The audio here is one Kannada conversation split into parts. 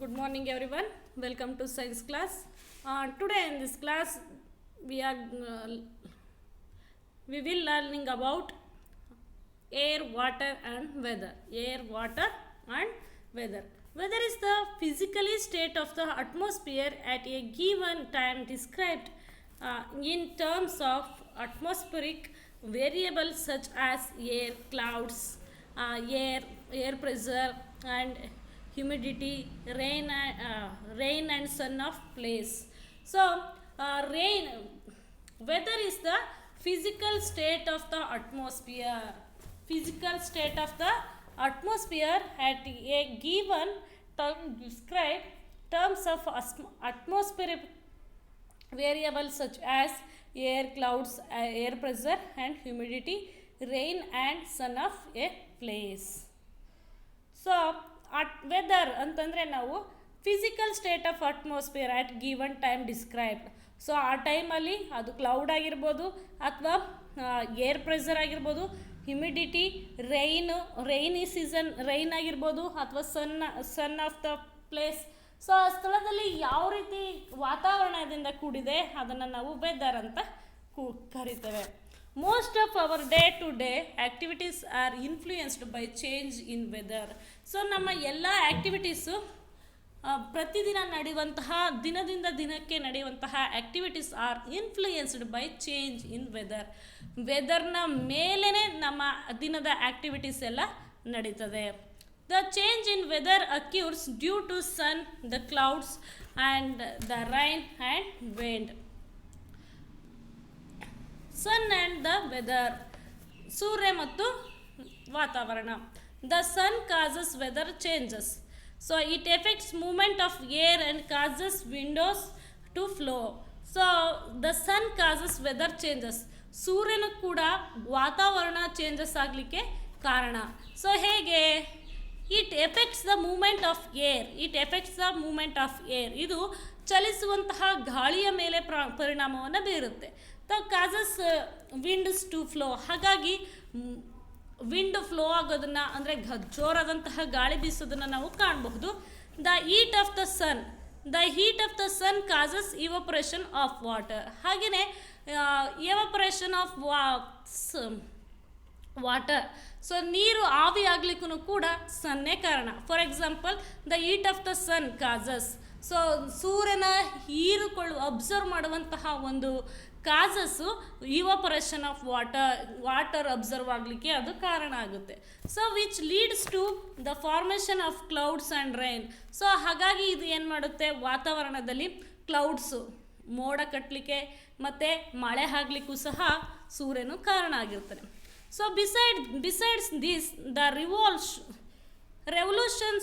Good morning everyone. Welcome to science class. Today in this class we are we will learning about air, water and weather. Air, water and weather. Weather is the physically state of the atmosphere at a given time described in terms of atmospheric variables such as air, clouds, air pressure and humidity, rain and sun of place. So, weather is the physical state of the atmosphere. Physical state of the atmosphere at a given time described terms of atmospheric variables such as air, clouds, air pressure and humidity, rain and sun of a place. So weather ಅಂತಂದರೆ ನಾವು physical state of atmosphere at given time described. So ಆ ಟೈಮಲ್ಲಿ ಅದು ಕ್ಲೌಡ್ ಆಗಿರ್ಬೋದು ಅಥವಾ ಏರ್ ಪ್ರೆಷರ್ ಆಗಿರ್ಬೋದು, ಹ್ಯುಮಿಡಿಟಿ, ರೈನಿ ಸೀಸನ್ ರೈನ್ ಆಗಿರ್ಬೋದು ಅಥವಾ sun of the place. So ಆ ಸ್ಥಳದಲ್ಲಿ ಯಾವ ರೀತಿ ವಾತಾವರಣದಿಂದ ಕೂಡಿದೆ ಅದನ್ನು ನಾವು ವೆದರ್ ಅಂತ ಕರಿತೇವೆ. Most of our day-to-day activities are influenced by change in weather. So ನಮ್ಮ ಎಲ್ಲ ಆ್ಯಕ್ಟಿವಿಟೀಸು ಪ್ರತಿದಿನ ನಡೆಯುವಂತಹ ದಿನದಿಂದ ದಿನಕ್ಕೆ ನಡೆಯುವಂತಹ activities are influenced by change in weather. ವೆದರ್ನ ಮೇಲೇ ನಮ್ಮ ದಿನದ ಆ್ಯಕ್ಟಿವಿಟೀಸ್ ಎಲ್ಲ ನಡೀತದೆ. The change in weather occurs due to sun, the clouds and the rain and wind. Sun and the weather, ಸೂರ್ಯ ಮತ್ತು ವಾತಾವರಣ. The sun causes weather changes. So it effects movement of air and causes winds to flow. So the sun causes weather changes. ಸೂರ್ಯನು ಕೂಡ ವಾತಾವರಣ ಚೇಂಜಸ್ ಆಗಲಿಕ್ಕೆ ಕಾರಣ. ಸೊ ಹೇಗೆ? It effects the movement of air. ಇದು ಚಲಿಸುವಂತಹ ಗಾಳಿಯ ಮೇಲೆ ಪರಿಣಾಮವನ್ನು ಬೀರುತ್ತೆ. The causes winds to flow. ಹಾಗಾಗಿ ವಿಂಡ್ ಫ್ಲೋ ಆಗೋದನ್ನು ಅಂದರೆ ಜೋರಾದಂತಹ ಗಾಳಿ ಬೀಸೋದನ್ನು ನಾವು ಕಾಣಬಹುದು. The heat of the sun causes evaporation of water. ಹಾಗೆಯೇ ಇವಪರೇಷನ್ ಆಫ್ ವಾಟರ್. ಸೊ ನೀರು ಆವಿ ಆಗಲಿಕ್ಕೂ ಕೂಡ ಸನ್ನೇ ಕಾರಣ. For example, the heat of the sun causes. So ಸೂರ್ಯನ ಅಬ್ಸರ್ವ್ ಮಾಡುವಂತಹ ಒಂದು causes evaporation of water absorb ಆಗಲಿಕ್ಕೆ ಅದು ಕಾರಣ ಆಗುತ್ತೆ. So which leads to the formation of clouds and rain. So ಹಾಗಾಗಿ ಇದು ಏನು ಮಾಡುತ್ತೆ, ವಾತಾವರಣದಲ್ಲಿ ಕ್ಲೌಡ್ಸು ಮೋಡ ಕಟ್ಟಲಿಕ್ಕೆ ಮತ್ತು ಮಳೆ ಆಗಲಿಕ್ಕೂ ಸಹ ಸೂರ್ಯನು ಕಾರಣ ಆಗಿರ್ತಾನೆ. So besides this the revolution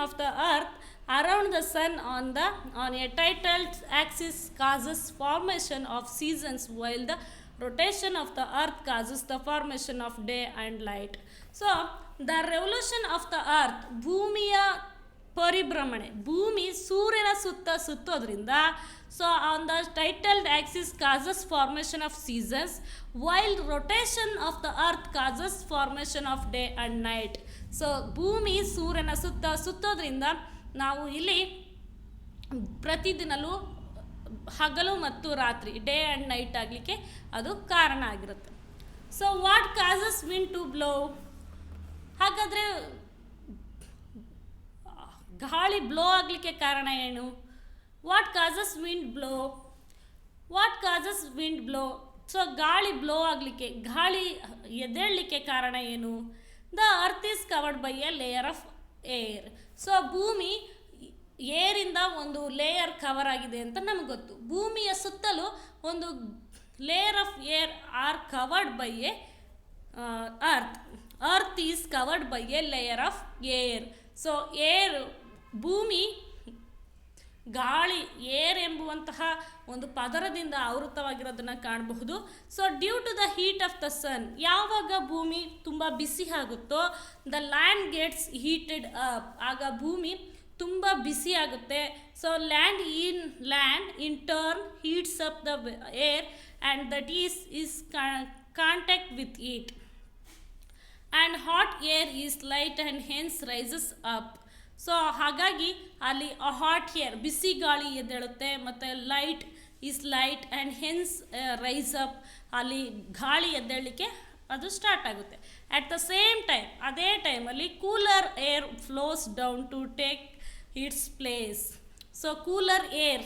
of the earth around the sun on a tidal axis causes formation of seasons, while the rotation of the earth causes the formation of day and light. So the revolution of the earth, ಭೂಮಿಯ ಪರಿಭ್ರಮಣೆ, ಭೂಮಿ ಸೂರ್ಯನ ಸುತ್ತೋದ್ರಿಂದ, so on the tilted axis causes formation of seasons, while rotation of the earth causes formation of day and night. So ಭೂಮಿ ಸೂರ್ಯನ ಸುತ್ತೋದ್ರಿಂದ ನಾವು ಇಲ್ಲಿ ಪ್ರತಿದಿನಲೂ ಹಗಲು ಮತ್ತು ರಾತ್ರಿ, ಡೇ ಆ್ಯಂಡ್ ನೈಟ್ ಆಗಲಿಕ್ಕೆ ಅದು ಕಾರಣ ಆಗಿರುತ್ತೆ. So what causes wind to blow. ಹಾಗಾದರೆ ಗಾಳಿ ಬ್ಲೋ ಆಗಲಿಕ್ಕೆ ಕಾರಣ ಏನು? What causes wind blow. So ಗಾಳಿ ಬ್ಲೋ ಆಗಲಿಕ್ಕೆ, ಗಾಳಿ ಎದ್ದೇಳಲಿಕ್ಕೆ ಕಾರಣ ಏನು? The earth is covered by a layer of air. So ಭೂಮಿ ಏರಿಂದ ಒಂದು ಲೇಯರ್ ಕವರ್ ಆಗಿದೆ ಅಂತ ನಮಗೆ ಗೊತ್ತು. ಭೂಮಿಯ ಸುತ್ತಲೂ ಒಂದು layer of air are covered by a earth is covered by a layer of air. So ಭೂಮಿ ಗಾಳಿ, ಏರ್ ಎಂಬುವಂತಹ ಒಂದು ಪದರದಿಂದ ಆವೃತವಾಗಿರೋದನ್ನು ಕಾಣಬಹುದು. So due to the heat of the sun, ಯಾವಾಗ ಭೂಮಿ ತುಂಬ ಬಿಸಿ ಆಗುತ್ತೋ the land gets heated up. ಆಗ ಭೂಮಿ ತುಂಬ ಬಿಸಿ ಆಗುತ್ತೆ. So land in turn heats up the air and that is contact with it. And hot air is light and hence rises up. So ಹಾಗಾಗಿ ಅಲ್ಲಿ ಹಾಟ್ ಏರ್ ಬಿಸಿ ಗಾಳಿ ಎದ್ದೇಳುತ್ತೆ, ಮತ್ತು light is light and hence rice up, ಅಲ್ಲಿ ಗಾಳಿ ಎದ್ದೇಳಲಿಕ್ಕೆ ಅದು ಸ್ಟಾರ್ಟ್ ಆಗುತ್ತೆ. ಅಟ್ ದ ಸೇಮ್ ಟೈಮ್ ಅದೇ ಟೈಮಲ್ಲಿ cooler air flows down to take its place. So cooler air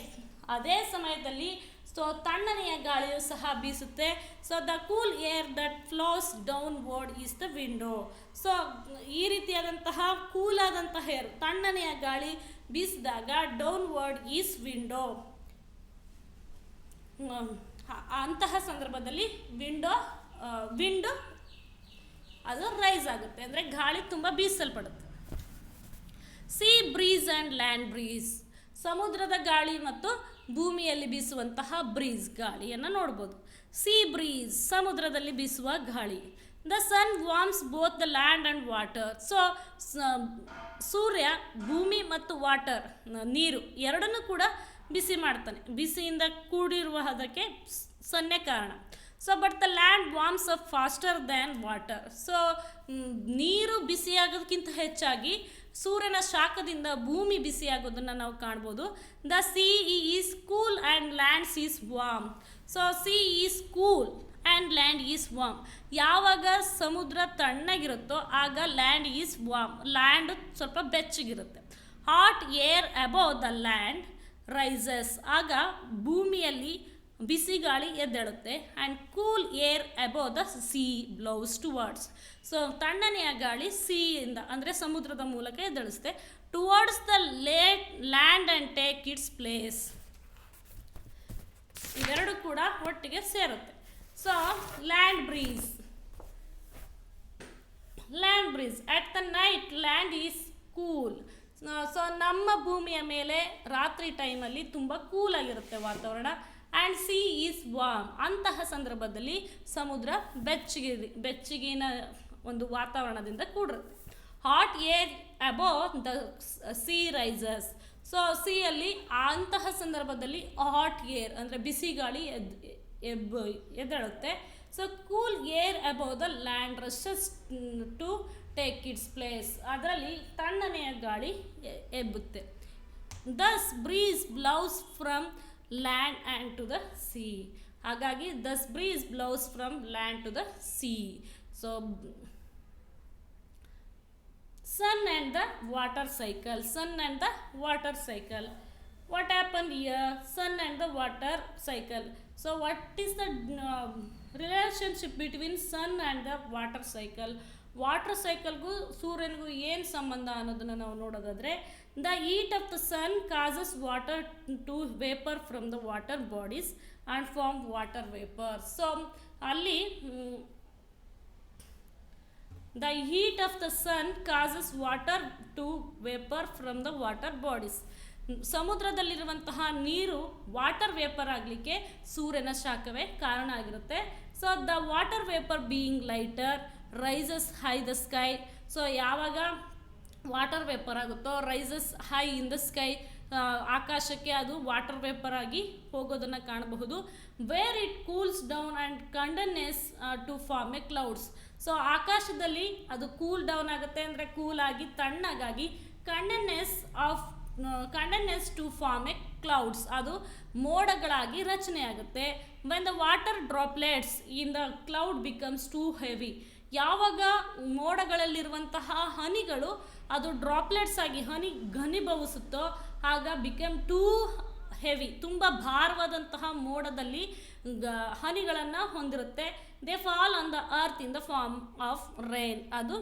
ಅದೇ ಸಮಯದಲ್ಲಿ ಸೊ ತಣ್ಣನೆಯ ಗಾಳಿಯು ಸಹ ಬೀಸುತ್ತೆ. So the cool air that flows downward is the wind. So ಈ ರೀತಿಯಾದಂತಹ ಕೂಲ್ ಆದಂತಹ ಏರ್ ತಣ್ಣನೆಯ ಗಾಳಿ ಬೀಸಿದಾಗ ಡೌನ್ ವರ್ಡ್ ಈಸ್ ವಿಂಡೋ. ಅಂತಹ ಸಂದರ್ಭದಲ್ಲಿ ವಿಂಡೋ ಅದು ರೈಸ್ ಆಗುತ್ತೆ, ಅಂದರೆ ಗಾಳಿ ತುಂಬ ಬೀಸಲ್ಪಡುತ್ತೆ. Sea breeze and land breeze, ಸಮುದ್ರದ ಗಾಳಿ ಮತ್ತು ಭೂಮಿಯಲ್ಲಿ ಬೀಸುವಂತಹ ಬ್ರೀಸ್ ಗಾಳಿಯನ್ನು ನೋಡ್ಬೋದು. ಸೀ ಬ್ರೀಸ್ ಸಮುದ್ರದಲ್ಲಿ ಬೀಸುವ ಗಾಳಿ. The sun warms both the land and water. So ಸೂರ್ಯ ಭೂಮಿ ಮತ್ತು ವಾಟರ್ ನೀರು ಎರಡನ್ನೂ ಕೂಡ ಬಿಸಿ ಮಾಡ್ತಾನೆ, ಬಿಸಿಯಿಂದ ಕೂಡಿರುವ ಅದಕ್ಕೆ ಸನ್ನೆ ಕಾರಣ. So but the land warms up faster than water. So ನೀರು ಬಿಸಿಯಾಗೋದಕ್ಕಿಂತ ಹೆಚ್ಚಾಗಿ ಸೂರ್ಯನ ಶಾಖದಿಂದ ಭೂಮಿ ಬಿಸಿಯಾಗೋದನ್ನು ನಾವು ಕಾಣ್ಬೋದು. The sea is cool and lands is warm. So sea is cool and land is warm. ಯಾವಾಗ ಸಮುದ್ರ ತಣ್ಣಗಿರುತ್ತೋ ಆಗ ಲ್ಯಾಂಡ್ ಈಸ್ ವಾರ್ಮ್, ಲ್ಯಾಂಡ್ ಸ್ವಲ್ಪ ಬೆಚ್ಚಗಿರುತ್ತೆ. Hot air above the land rises, ಆಗ ಭೂಮಿಯಲ್ಲಿ ಬಿಸಿ ಗಾಳಿ ಎದ್ದೇಳುತ್ತೆ. And cool air above the sea blows towards. So ತಣ್ಣನೆಯ ಗಾಳಿ ಸೀಯಿಂದ ಅಂದರೆ ಸಮುದ್ರದ ಮೂಲಕ ಎದ್ದೇಳಿಸುತ್ತೆ. Towards the land and take its place. ಇವೆರಡು ಕೂಡ ಒಟ್ಟಿಗೆ ಸೇರುತ್ತೆ. So land breeze at the night land is cool. So ನಮ್ಮ ಭೂಮಿಯ ಮೇಲೆ ರಾತ್ರಿ ಟೈಮಲ್ಲಿ ತುಂಬ ಕೂಲಾಗಿರುತ್ತೆ ವಾತಾವರಣ. ಆ್ಯಂಡ್ ಸಿ ಈಸ್ ವಾರ್ಮ್, ಅಂತಹ ಸಂದರ್ಭದಲ್ಲಿ ಸಮುದ್ರ ಬೆಚ್ಚಗಿನ ಒಂದು ವಾತಾವರಣದಿಂದ ಕೂಡಿರುತ್ತೆ. Hot air above the sea rises. So ಸಿಯಲ್ಲಿ ಅಂತಹ ಸಂದರ್ಭದಲ್ಲಿ ಹಾಟ್ ಏರ್ ಅಂದರೆ ಬಿಸಿ ಗಾಳಿ ಎದ್ದೇಳುತ್ತೆ. So cool air above the land rushes to take its place, ಅದರಲ್ಲಿ ತಣ್ಣನೆಯ ಗಾಳಿ ಎಬ್ಬುತ್ತೆ. Thus breeze blows from land and to the sea. ಹಾಗಾಗಿ thus breeze blows from land to the sea. So sun and the water cycle. What happened here? Sun and the water cycle. So what is the relationship between sun and the water cycle? Water ಸೈಕಲ್ಗೂ ಸೂರ್ಯನಿಗೂ ಏನು ಸಂಬಂಧ ಅನ್ನೋದನ್ನು ನಾವು ನೋಡೋದಾದರೆ, the heat of the sun causes water to vapour from the water bodies and form water vapour. So ಅಲ್ಲಿ the heat of the sun causes water to vapour from the water bodies. ಸಮುದ್ರದಲ್ಲಿರುವಂತಹ ನೀರು ವಾಟರ್ ವೇಪರ್ ಆಗಲಿಕ್ಕೆ ಸೂರ್ಯನ ಶಾಖವೇ ಕಾರಣ ಆಗಿರುತ್ತೆ. So the water vapour being lighter rises high the sky. So ಯಾವಾಗ ವಾಟರ್ ವೇಪರ್ ಆಗುತ್ತೋ rises high in the sky, ಆಕಾಶಕ್ಕೆ ಅದು ವಾಟರ್ ವೇಪರ್ ಆಗಿ ಹೋಗೋದನ್ನು ಕಾಣಬಹುದು. Where it cools down and condenses to form a clouds. So ಆಕಾಶದಲ್ಲಿ ಅದು ಕೂಲ್ ಡೌನ್ ಆಗುತ್ತೆ, ಅಂದರೆ ಕೂಲ್ ಆಗಿ ತಣ್ಣಗಾಗಿ condenses to form a clouds, ಅದು ಮೋಡಗಳಾಗಿ ರಚನೆ ಆಗುತ್ತೆ. When the water droplets in the cloud becomes too heavy. ಯಾವಾಗ ಮೋಡಗಳಲ್ಲಿರುವಂತಹ ಹನಿಗಳು ಅದು ಡ್ರಾಪ್ಲೆಟ್ಸ್ ಆಗಿ ಘನೀಭವಿಸುತ್ತೋ ಆಗ ಬಿಕಮ್ ಟೂ ಹೆವಿ, ತುಂಬ ಭಾರವಾದಂತಹ ಮೋಡದಲ್ಲಿ ಹನಿಗಳನ್ನು ಹೊಂದಿರುತ್ತೆ. They fall on the earth in the form of rain, ಅದು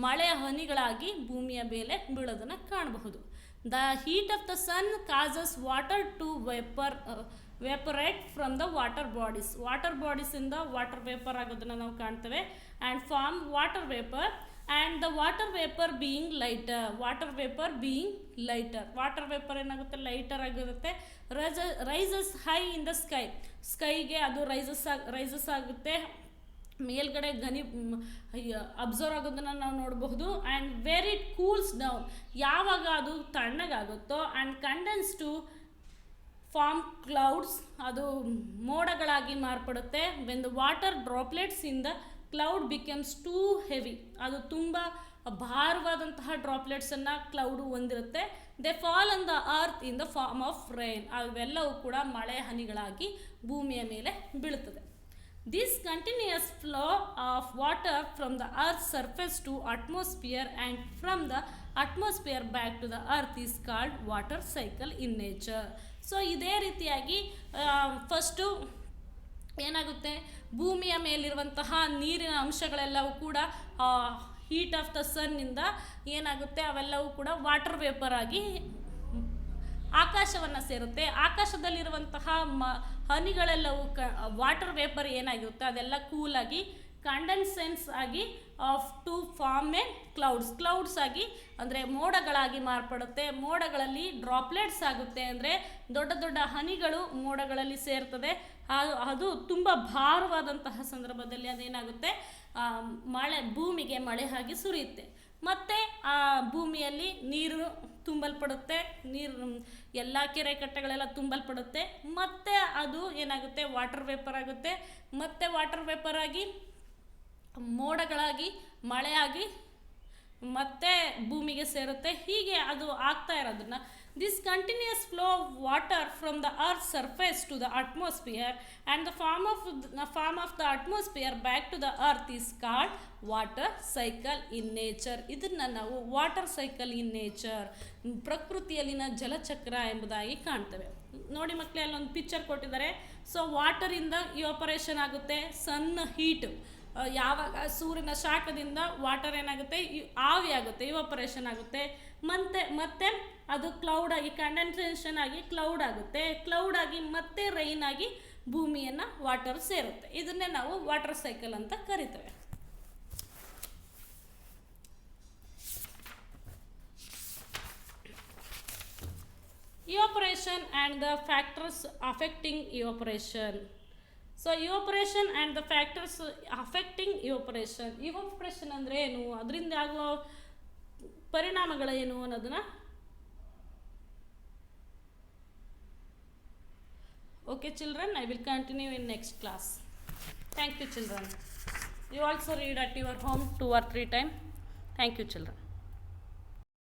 ಮಳೆಯ ಹನಿಗಳಾಗಿ ಭೂಮಿಯ ಮೇಲೆ ಬೀಳೋದನ್ನು ಕಾಣಬಹುದು. The heat of the sun causes water to evaporate from the water bodies. Water ಬಾಡೀಸಿಂದ ವಾಟರ್ ವೇಪರ್ ಆಗೋದನ್ನು ನಾವು ಕಾಣ್ತೇವೆ. And form water vapour and the water vapour being lighter. Water vapour ಏನಾಗುತ್ತೆ, ಲೈಟರ್ ಆಗಿರುತ್ತೆ. ರೈಸಸ್ ಹೈ ಇನ್ ದ ಸ್ಕೈಗೆ ಅದು ರೈಸಸ್ ಆಗುತ್ತೆ, ಮೇಲ್ಗಡೆ ಅಬ್ಸರ್ವ್ ಆಗೋದನ್ನು ನಾವು ನೋಡಬಹುದು. And where it cools down, ಯಾವಾಗ ಅದು ತಣ್ಣಗಾಗುತ್ತೋ, and condense to form clouds, ಅದು ಮೋಡಗಳಾಗಿ ಮಾರ್ಪಡುತ್ತೆ. When the water droplets in the cloud becomes too heavy, ಅದು ತುಂಬ ಭಾರವಾದಂತಹ ಡ್ರಾಪ್ಲೆಟ್ಸನ್ನು ಕ್ಲೌಡು ಹೊಂದಿರುತ್ತೆ. They fall on the earth in the form of rain. ಅವೆಲ್ಲವೂ ಕೂಡ ಮಳೆ ಹನಿಗಳಾಗಿ ಭೂಮಿಯ ಮೇಲೆ ಬೀಳುತ್ತದೆ. This continuous flow of water from the earth's surface to atmosphere and from the atmosphere back to the earth is called water cycle in nature. So ಇದೇ ರೀತಿಯಾಗಿ ಫಸ್ಟು ಏನಾಗುತ್ತೆ, ಭೂಮಿಯ ಮೇಲಿರುವಂತಹ ನೀರಿನ ಅಂಶಗಳೆಲ್ಲವೂ ಕೂಡ ಹೀಟ್ ಆಫ್ ದ ಸನ್ನಿಂದ ಏನಾಗುತ್ತೆ, ಅವೆಲ್ಲವೂ ಕೂಡ ವಾಟರ್ ವೇಪರ್ ಆಗಿ ಆಕಾಶವನ್ನು ಸೇರುತ್ತೆ. ಆಕಾಶದಲ್ಲಿರುವಂತಹ ಹನಿಗಳೆಲ್ಲವೂ ವಾಟರ್ ವೇಪರ್ ಏನಾಗಿರುತ್ತೆ ಅದೆಲ್ಲ ಕೂಲಾಗಿ ಕಂಡೆನ್ಸೆನ್ಸ್ ಆಗಿ of to form a clouds ಆಗಿ ಅಂದರೆ ಮೋಡಗಳಾಗಿ ಮಾರ್ಪಡುತ್ತೆ. ಮೋಡಗಳಲ್ಲಿ ಡ್ರಾಪ್ಲೆಟ್ಸ್ ಆಗುತ್ತೆ, ಅಂದರೆ ದೊಡ್ಡ ದೊಡ್ಡ ಹನಿಗಳು ಮೋಡಗಳಲ್ಲಿ ಸೇರ್ತದೆ. ಅದು ತುಂಬ ಭಾರವಾದಂತಹ ಸಂದರ್ಭದಲ್ಲಿ ಅದೇನಾಗುತ್ತೆ, ಭೂಮಿಗೆ ಮಳೆ ಆಗಿ ಸುರಿಯುತ್ತೆ. ಮತ್ತು ಆ ಭೂಮಿಯಲ್ಲಿ ನೀರು ತುಂಬಲ್ಪಡುತ್ತೆ, ನೀರು ಎಲ್ಲ ಕೆರೆ ಕಟ್ಟೆಗಳೆಲ್ಲ ತುಂಬಲ್ಪಡುತ್ತೆ. ಮತ್ತು ಅದು ಏನಾಗುತ್ತೆ, ವಾಟರ್ ವೇಪರ್ ಆಗುತ್ತೆ. ಮತ್ತು ವಾಟರ್ ವೇಪರ್ ಆಗಿ ಮೋಡಗಳಾಗಿ ಮಳೆಯಾಗಿ ಮತ್ತೆ ಭೂಮಿಗೆ ಸೇರುತ್ತೆ. ಹೀಗೆ ಅದು ಆಗ್ತಾ ಇರೋದನ್ನ this continuous flow of water from the earth surface to the atmosphere and the form of the atmosphere back to the earth is called water cycle in nature. ಇದನ್ನು ನಾವು ವಾಟರ್ ಸೈಕಲ್ ಇನ್ ನೇಚರ್, ಪ್ರಕೃತಿಯಲ್ಲಿನ ಜಲಚಕ್ರ ಎಂಬುದಾಗಿ ಕಾಣ್ತೇವೆ. ನೋಡಿ ಮಕ್ಕಳೇ, ಅಲ್ಲೊಂದು ಪಿಕ್ಚರ್ ಕೊಟ್ಟಿದ್ದಾರೆ. ಸೊ ವಾಟರಿಂದ ಇವಾಪರೇಷನ್ ಆಗುತ್ತೆ, ಸನ್ ಹೀಟ್, ಯಾವಾಗ ಸೂರ್ಯನ ಶಾಖದಿಂದ ವಾಟರ್ ಏನಾಗುತ್ತೆ, ಆವಿ ಆಗುತ್ತೆ, ಇವಾಪರೇಷನ್ ಆಗುತ್ತೆ. ಮತ್ತೆ ಅದು ಕ್ಲೌಡ್ ಆಗಿ ಕಂಡೆನ್ಸೇಷನ್ ಆಗಿ ಕ್ಲೌಡ್ ಆಗುತ್ತೆ. ಕ್ಲೌಡ್ ಆಗಿ ಮತ್ತೆ ರೈನ್ ಆಗಿ ಭೂಮಿಯನ್ನು ವಾಟರ್ ಸೇರುತ್ತೆ. ಇದನ್ನೇ ನಾವು ವಾಟರ್ ಸೈಕಲ್ ಅಂತ ಕರಿತೇವೆ. Evaporation and the factors affecting evaporation. So evaporation and the factors affecting evaporation. Evaporation ಅಂದರೆ ಏನು, ಅದರಿಂದ ಆಗುವ ಪರಿಣಾಮಗಳೇನು ಅನ್ನೋದನ್ನ Okay children, I will continue in next class. Thank you children. You also read at your home 2 or 3 times. Thank you children.